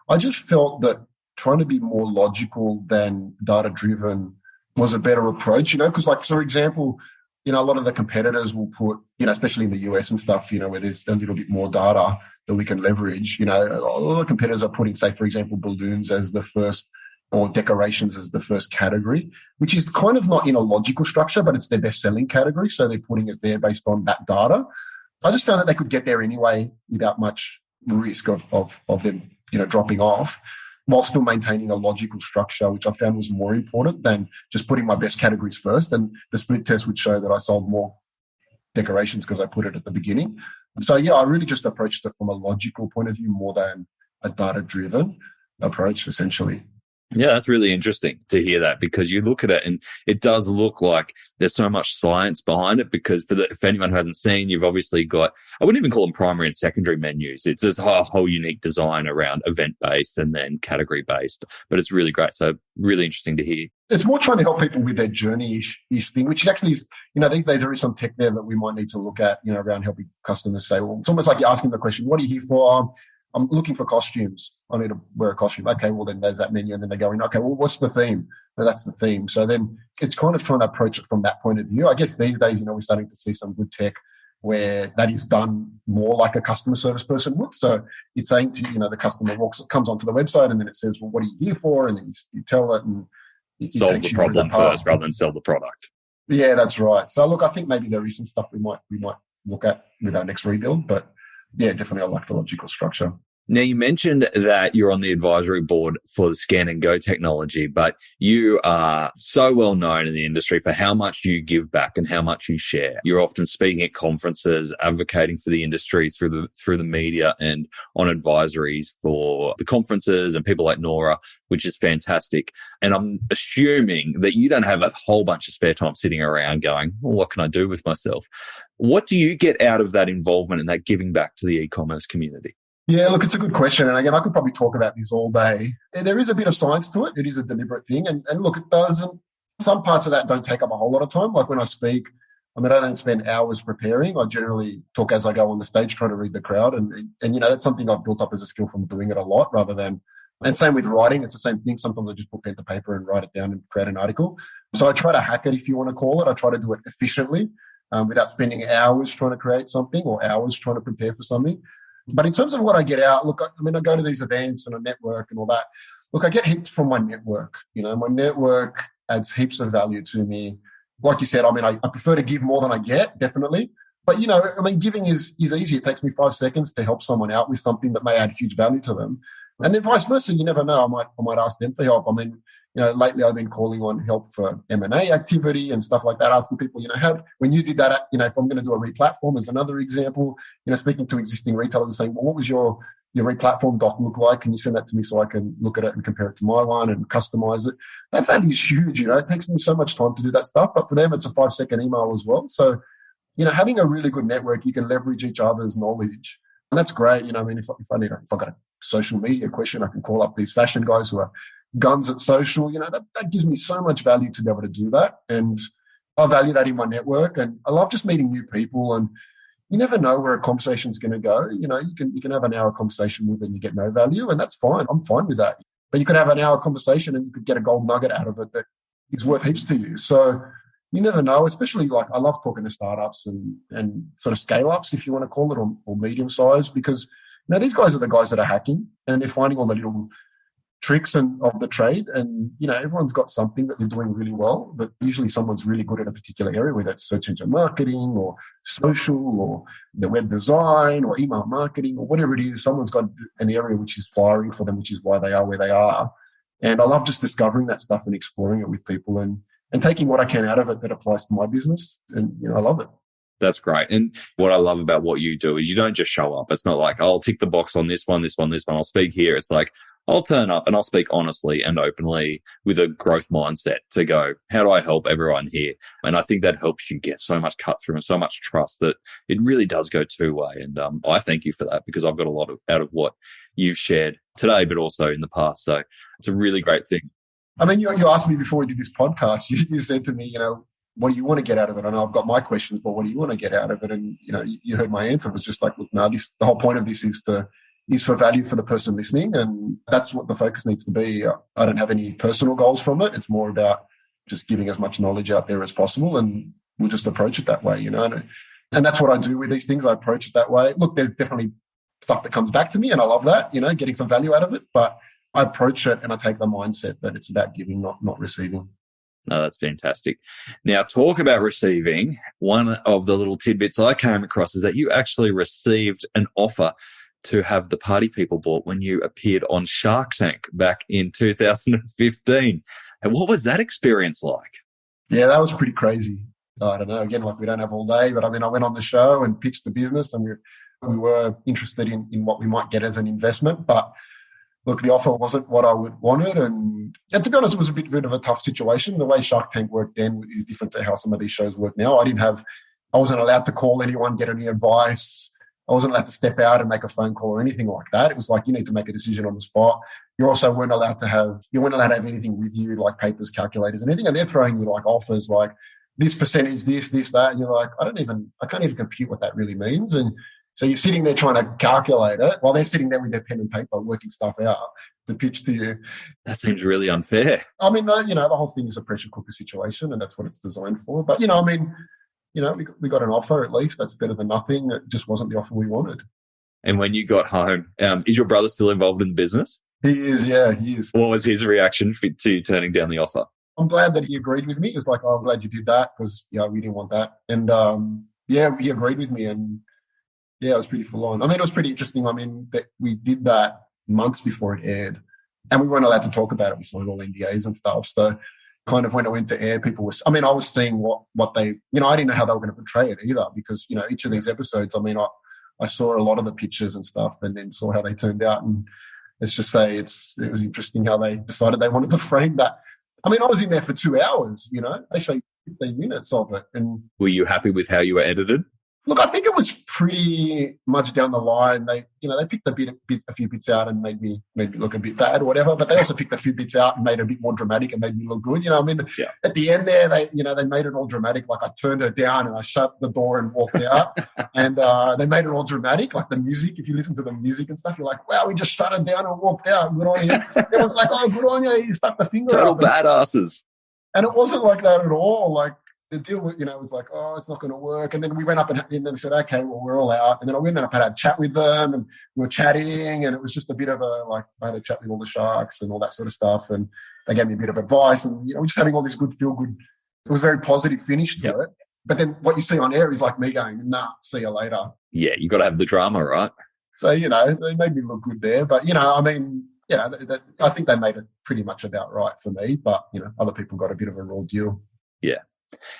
I just felt that trying to be more logical than data-driven was a better approach, because like, for example, a lot of the competitors will put, especially in the US and stuff, where there's a little bit more data that we can leverage. A lot of competitors are putting, say, for example, balloons as the first, or decorations as the first category, which is kind of not in a logical structure, but it's their best-selling category. So they're putting it there based on that data. I just found that they could get there anyway without much risk of them, dropping off, while still maintaining a logical structure, which I found was more important than just putting my best categories first. And the split test would show that I sold more decorations because I put it at the beginning. So, yeah, I really just approached it from a logical point of view more than a data-driven approach, essentially. Yeah, that's really interesting to hear that, because you look at it and it does look like there's so much science behind it, because for anyone who hasn't seen, you've obviously got, I wouldn't even call them primary and secondary menus. It's a whole unique design around event-based and then category-based, but it's really great. So really interesting to hear. It's more trying to help people with their journey-ish thing, which is actually, these days there is some tech there that we might need to look at, around helping customers say, well, it's almost like you're asking the question, what are you here for? I'm looking for costumes. I need to wear a costume. Okay, well, then there's that menu. And then they go in, okay, well, what's the theme? No, that's the theme. So then it's kind of trying to approach it from that point of view. I guess these days, we're starting to see some good tech where that is done more like a customer service person would. So it's saying to, the customer comes onto the website and then it says, well, what are you here for? And then you tell it and it solve the problem first rather than sell the product. Yeah, that's right. So look, I think maybe there is some stuff we might look at with our next rebuild, but yeah, definitely I like the logical structure. Now, you mentioned that you're on the advisory board for the Scan and Go technology, but you are so well known in the industry for how much you give back and how much you share. You're often speaking at conferences, advocating for the industry through the media and on advisories for the conferences and people like Nora, which is fantastic. And I'm assuming that you don't have a whole bunch of spare time sitting around going, well, what can I do with myself? What do you get out of that involvement and that giving back to the e-commerce community? Yeah, look, it's a good question. And again, I could probably talk about this all day. There is a bit of science to it. It is a deliberate thing. And look, it doesn't, some parts of that don't take up a whole lot of time. Like when I speak, I don't spend hours preparing. I generally talk as I go on the stage, trying to read the crowd. And that's something I've built up as a skill from doing it a lot rather than, and same with writing. It's the same thing. Sometimes I just put pen to paper and write it down and create an article. So I try to hack it, if you want to call it. I try to do it efficiently without spending hours trying to create something or hours trying to prepare for something. But in terms of what I get out, look, I go to these events and I network and all that. Look, I get heaps from my network. My network adds heaps of value to me. Like you said, I prefer to give more than I get, definitely. But, giving is easy. It takes me 5 seconds to help someone out with something that may add huge value to them. And then vice versa, you never know. I might ask them for help. Lately I've been calling on help for M&A activity and stuff like that, asking people, when you did that, if I'm going to do a replatform as another example, speaking to existing retailers and saying, well, what was your replatform doc look like? Can you send that to me so I can look at it and compare it to my one and customize it? That value is huge. It takes me so much time to do that stuff, but for them, it's a 5-second email as well. So, having a really good network, you can leverage each other's knowledge. And that's great. If I've got a social media question, I can call up these fashion guys who are guns at social. That gives me so much value to be able to do that. And I value that in my network. And I love just meeting new people. And you never know where a conversation's going to go. You can have an hour conversation with and you get no value, and that's fine. I'm fine with that. But you could have an hour conversation and you could get a gold nugget out of it that is worth heaps to you. So you never know, especially I love talking to startups and sort of scale ups, if you want to call it, or medium size, because these guys are the guys that are hacking and they're finding all the little tricks of the trade. And, everyone's got something that they're doing really well, but usually someone's really good at a particular area, whether it's search engine marketing or social or the web design or email marketing or whatever it is. Someone's got an area which is firing for them, which is why they are where they are. And I love just discovering that stuff and exploring it with people and taking what I can out of it that applies to my business. And, I love it. That's great. And what I love about what you do is you don't just show up. It's not like, I'll tick the box on this one. I'll speak here. It's like, I'll turn up and I'll speak honestly and openly with a growth mindset to go, how do I help everyone here? And I think that helps you get so much cut through and so much trust that it really does go two-way. And I thank you for that, because I've got a lot out of what you've shared today, but also in the past. So it's a really great thing. I mean, you asked me before we did this podcast, you said to me, what do you want to get out of it? I know I've got my questions, but what do you want to get out of it? And, you heard my answer. It was just like, look, no, the whole point of this is for value for the person listening. And that's what the focus needs to be. I don't have any personal goals from it. It's more about just giving as much knowledge out there as possible. And we'll just approach it that way, And that's what I do with these things. I approach it that way. Look, there's definitely stuff that comes back to me, and I love that, getting some value out of it. But I approach it and I take the mindset that it's about giving, not receiving. No, that's fantastic. Now, talk about receiving. One of the little tidbits I came across is that you actually received an offer to have the Party People bought when you appeared on Shark Tank back in 2015. And what was that experience like? Yeah, that was pretty crazy. I don't know. Again, we don't have all day, but I went on the show and pitched the business, and we were interested in what we might get as an investment. But look, the offer wasn't what I wanted. And to be honest, it was a bit of a tough situation. The way Shark Tank worked then is different to how some of these shows work now. I wasn't allowed to call anyone, get any advice. I wasn't allowed to step out and make a phone call or anything like that. It was like, you need to make a decision on the spot. You also weren't allowed to have anything with you, like papers, calculators, and anything. And they're throwing you like offers like this percentage, this, that. And you're like, I can't even compute what that really means. And so you're sitting there trying to calculate it while they're sitting there with their pen and paper working stuff out to pitch to you. That seems really unfair. I mean, the whole thing is a pressure cooker situation, and that's what it's designed for. But, we got an offer at least. That's better than nothing. It just wasn't the offer we wanted. And when you got home, is your brother still involved in the business? He is, yeah, he is. What was his reaction to you turning down the offer? I'm glad that he agreed with me. He was like, I'm glad you did that, because, we didn't want that. And, he agreed with me, and yeah, it was pretty full on. It was pretty interesting. That we did that months before it aired, and we weren't allowed to talk about it. We signed all NDAs and stuff. So kind of when it went to air, people were, I was seeing what they, I didn't know how they were going to portray it either, because, each of these episodes, I saw a lot of the pictures and stuff, and then saw how they turned out. And let's just say it was interesting how they decided they wanted to frame that. I was in there for 2 hours, they showed 15 minutes of it. And were you happy with how you were edited? Look, I think it was pretty much down the line. They picked a few bits out and made me look a bit bad or whatever. But they also picked a few bits out and made it a bit more dramatic and made me look good. Yeah. At the end there, they made it all dramatic. Like I turned her down and I shut the door and walked out. And they made it all dramatic, like the music. If you listen to the music and stuff, you're like, wow, we just shut her down and walked out. Good on you. Everyone's like, oh, good on you. You stuck the finger Total up. badasses. And it wasn't like that at all. Like, the deal, was like, oh, it's not going to work. And then we went up and then they said, okay, well, we're all out. And then I went up and had a chat with them, and we were chatting, and it was just a bit of I had a chat with all the sharks and all that sort of stuff. And they gave me a bit of advice, and, we're just having all this good feel good. It was a very positive finish to it. But then what you see on air is like me going, nah, see you later. Yeah, you got to have the drama, right? So, they made me look good there. But, I think they made it pretty much about right for me. But, other people got a bit of a raw deal. Yeah.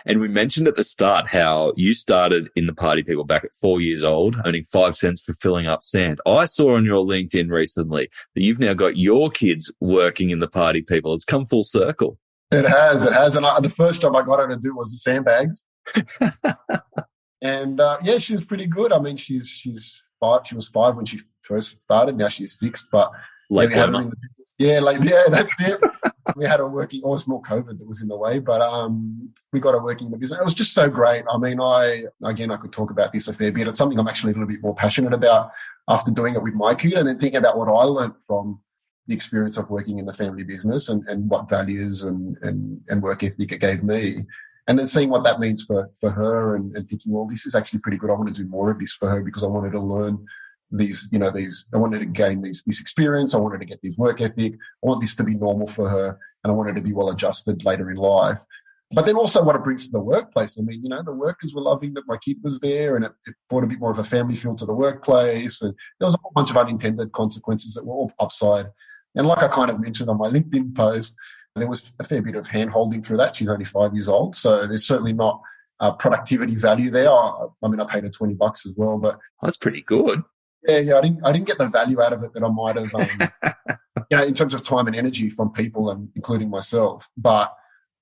And we mentioned at the start how you started in the Party People back at 4 years old, earning 5 cents for filling up sand. I saw on your LinkedIn recently that you've now got your kids working in the Party People. It's come full circle. It has. And the first job I got her to do was the sandbags. And she was pretty good. She's 5. She was 5 when she first started. Now she's 6. But late bloomer. That's it. We had her working. It was more COVID that was in the way, but we got her working in the business. It was just so great. I could talk about this a fair bit. It's something I'm actually a little bit more passionate about after doing it with my kid, and then thinking about what I learned from the experience of working in the family business and what values and work ethic it gave me. And then seeing what that means for her and thinking, well, this is actually pretty good. I want to do more of this for her because I wanted to learn I wanted to gain this experience. I wanted to get this work ethic. I want this to be normal for her, and I wanted to be well adjusted later in life. But then also what it brings to the workplace. The workers were loving that my kid was there, and it brought a bit more of a family feel to the workplace. And there was a whole bunch of unintended consequences that were all upside. And like I kind of mentioned on my LinkedIn post, there was a fair bit of hand-holding through that. She's only 5 years old, so there's certainly not productivity value there. I paid her $20 as well. But that's pretty good. Yeah, I didn't get the value out of it that I might have in terms of time and energy from people and including myself. But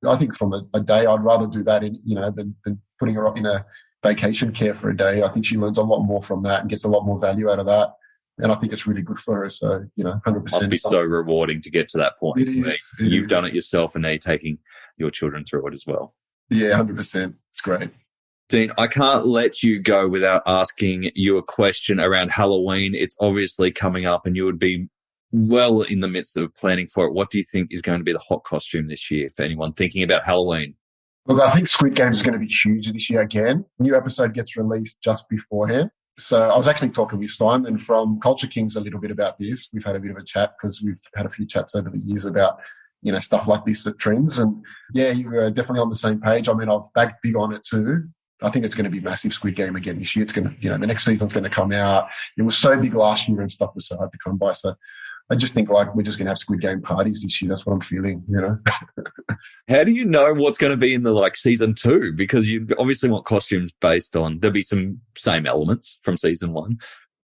I think from a day, I'd rather do that than putting her up in a vacation care for a day. I think she learns a lot more from that and gets a lot more value out of that. And I think it's really good for her. So, 100%. Must be so rewarding to get to that point. You've done it yourself and now you're taking your children through it as well. Yeah, 100%. It's great. Dean, I can't let you go without asking you a question around Halloween. It's obviously coming up and you would be well in the midst of planning for it. What do you think is going to be the hot costume this year for anyone thinking about Halloween? Look, I think Squid Game is going to be huge this year again. New episode gets released just beforehand. So I was actually talking with Simon from Culture Kings a little bit about this. We've had a bit of a chat because we've had a few chats over the years about, stuff like this that trends. And yeah, you were definitely on the same page. I mean, I've backed big on it too. I think it's going to be massive Squid Game again this year. It's going to, the next season's going to come out. It was so big last year and stuff was so hard to come by. So I just think we're just going to have Squid Game parties this year. That's what I'm feeling, How do you know what's going to be in the season 2? Because you obviously want costumes based on, there'll be some same elements from season 1.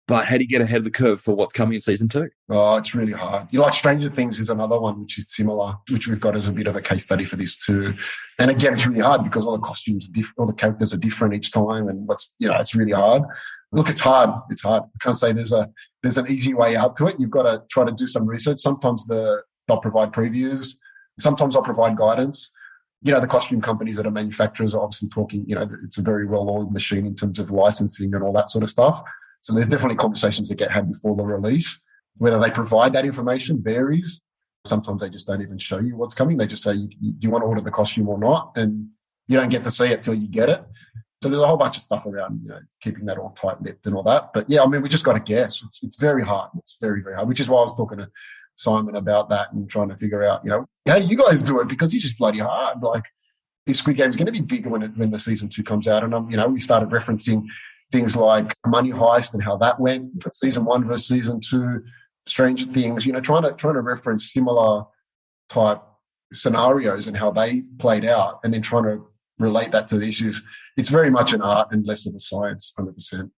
But how do you get ahead of the curve for what's coming in season 2? Oh, it's really hard. Stranger Things is another one which is similar, which we've got as a bit of a case study for this too. And again, it's really hard because all the costumes are different, all the characters are different each time, and it's really hard. Look, it's hard. It's hard. I can't say there's an easy way out to it. You've got to try to do some research. Sometimes they'll provide previews. Sometimes I'll provide guidance. The costume companies that are manufacturers are obviously talking, it's a very well-oiled machine in terms of licensing and all that sort of stuff. So there's definitely conversations that get had before the release. Whether they provide that information varies. Sometimes they just don't even show you what's coming. They just say, do you want to order the costume or not? And you don't get to see it till you get it. So there's a whole bunch of stuff around, keeping that all tight-lipped and all that. But yeah, I mean, we just got to guess. It's very hard. It's very, very hard, which is why I was talking to Simon about that and trying to figure out, how do you guys do it? Because it's just bloody hard. This Squid Game is going to be bigger when the season 2 comes out. And, we started referencing things like Money Heist and how that went for season 1 versus season 2, Stranger Things, trying to reference similar type scenarios and how they played out, and then trying to relate that to this it's very much an art and less of a science, 100%.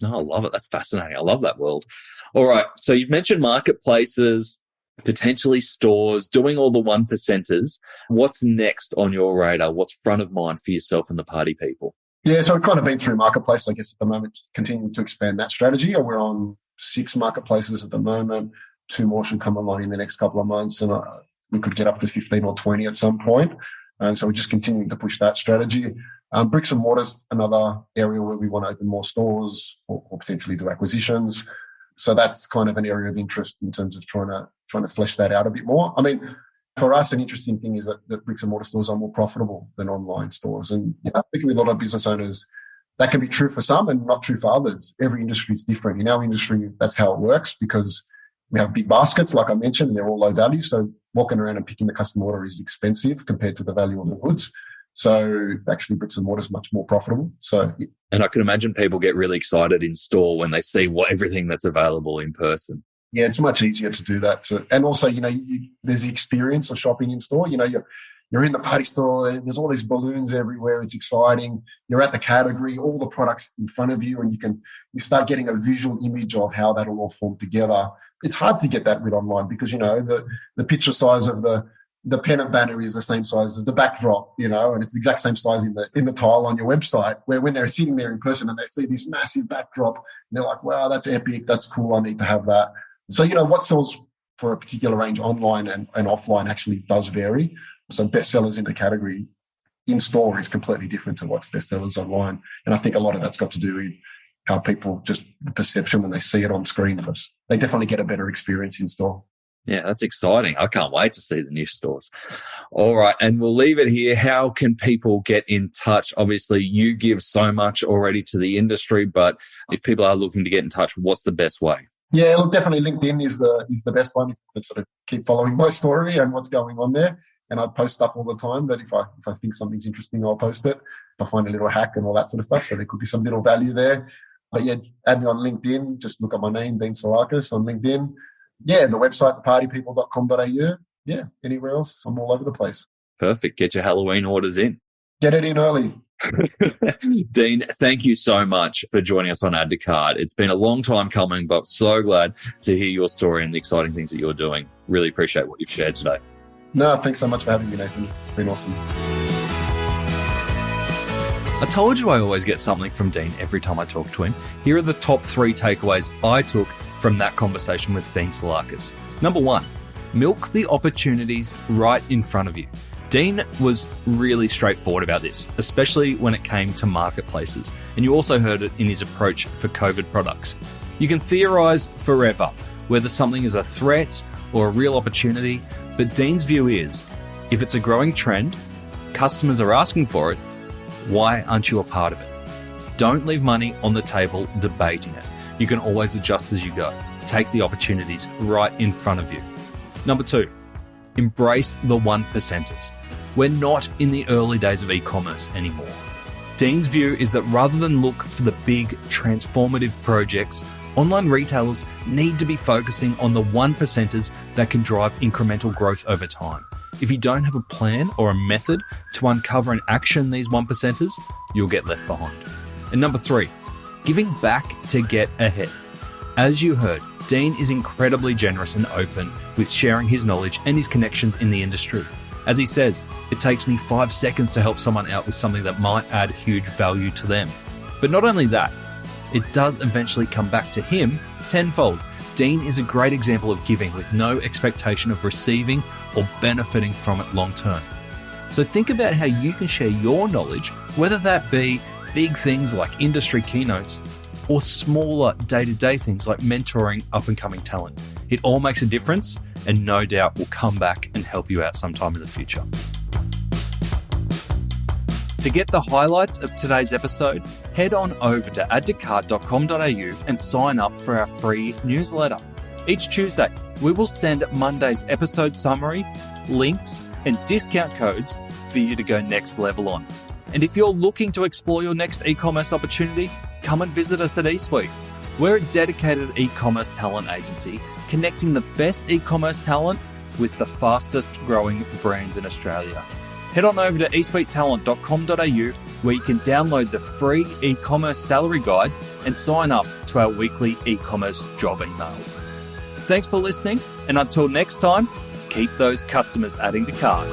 No, I love it. That's fascinating. I love that world. All right. So you've mentioned marketplaces, potentially stores, doing all the 1%ers. What's next on your radar? What's front of mind for yourself and the party people? Yeah, so we've kind of been through marketplace, I guess, at the moment, continuing to expand that strategy. We're on 6 marketplaces at the moment. 2 more should come along in the next couple of months, and we could get up to 15 or 20 at some point. And so we're just continuing to push that strategy. Bricks and mortars, another area where we want to open more stores or potentially do acquisitions. So that's kind of an area of interest in terms of trying to flesh that out a bit more. I mean, for us, an interesting thing is that bricks and mortar stores are more profitable than online stores. And speaking with a lot of business owners, that can be true for some and not true for others. Every industry is different. In our industry, that's how it works because we have big baskets, like I mentioned, and they're all low value. So walking around and picking the custom order is expensive compared to the value of the goods. So actually bricks and mortar is much more profitable. And I can imagine people get really excited in store when they see everything that's available in person. Yeah, it's much easier to do that. And also, there's the experience of shopping in store. You're in the party store, there's all these balloons everywhere. It's exciting. You're at the category, all the products in front of you, and you start getting a visual image of how that'll all form together. It's hard to get that with online because, the picture size of the pennant banner is the same size as the backdrop, and it's the exact same size in the tile on your website, where when they're sitting there in person and they see this massive backdrop, and they're like, wow, that's epic. That's cool. I need to have that. So, what sells for a particular range online and offline actually does vary. So bestsellers in the category in store is completely different to what's bestsellers online. And I think a lot of that's got to do with how people just the perception when they see it on screen. They definitely get a better experience in store. Yeah, that's exciting. I can't wait to see the new stores. All right. And we'll leave it here. How can people get in touch? Obviously, you give so much already to the industry, but if people are looking to get in touch, what's the best way? Yeah, look, definitely LinkedIn is the best one to sort of keep following my story and what's going on there. And I post stuff all the time that if I think something's interesting, I'll post it. If I find a little hack and all that sort of stuff. So there could be some little value there. But yeah, add me on LinkedIn. Just look up my name, Dean Salakas, on LinkedIn. Yeah, the website, thepartypeople.com.au. Yeah, anywhere else, I'm all over the place. Perfect. Get your Halloween orders in. Get it in early. Dean, thank you so much for joining us on Add to Cart. It's been a long time coming, but so glad to hear your story and the exciting things that you're doing. Really appreciate what you've shared today. No, thanks so much for having me, Nathan. It's been awesome. I told you I always get something from Dean every time I talk to him. Here are the top 3 takeaways I took from that conversation with Dean Salakas. Number 1, milk the opportunities right in front of you. Dean was really straightforward about this, especially when it came to marketplaces. And you also heard it in his approach for COVID products. You can theorize forever whether something is a threat or a real opportunity, but Dean's view is, if it's a growing trend, customers are asking for it, why aren't you a part of it? Don't leave money on the table debating it. You can always adjust as you go. Take the opportunities right in front of you. Number 2, embrace the 1%ers. We're not in the early days of e-commerce anymore. Dean's view is that rather than look for the big transformative projects, online retailers need to be focusing on the 1%ers that can drive incremental growth over time. If you don't have a plan or a method to uncover and action these 1%ers, you'll get left behind. And number 3, giving back to get ahead. As you heard, Dean is incredibly generous and open with sharing his knowledge and his connections in the industry. As he says, it takes me 5 seconds to help someone out with something that might add huge value to them. But not only that, it does eventually come back to him tenfold. Dean is a great example of giving with no expectation of receiving or benefiting from it long term. So think about how you can share your knowledge, whether that be big things like industry keynotes or smaller day-to-day things like mentoring up-and-coming talent. It all makes a difference and no doubt will come back and help you out sometime in the future. To get the highlights of today's episode, head on over to addtocart.com.au and sign up for our free newsletter. Each Tuesday, we will send Monday's episode summary, links, and discount codes for you to go next level on. And if you're looking to explore your next e-commerce opportunity, come and visit us at eSuite. We're a dedicated e-commerce talent agency connecting the best e-commerce talent with the fastest growing brands in Australia. Head on over to eSuitetalent.com.au where you can download the free e-commerce salary guide and sign up to our weekly e-commerce job emails. Thanks for listening, and until next time, keep those customers adding to cart.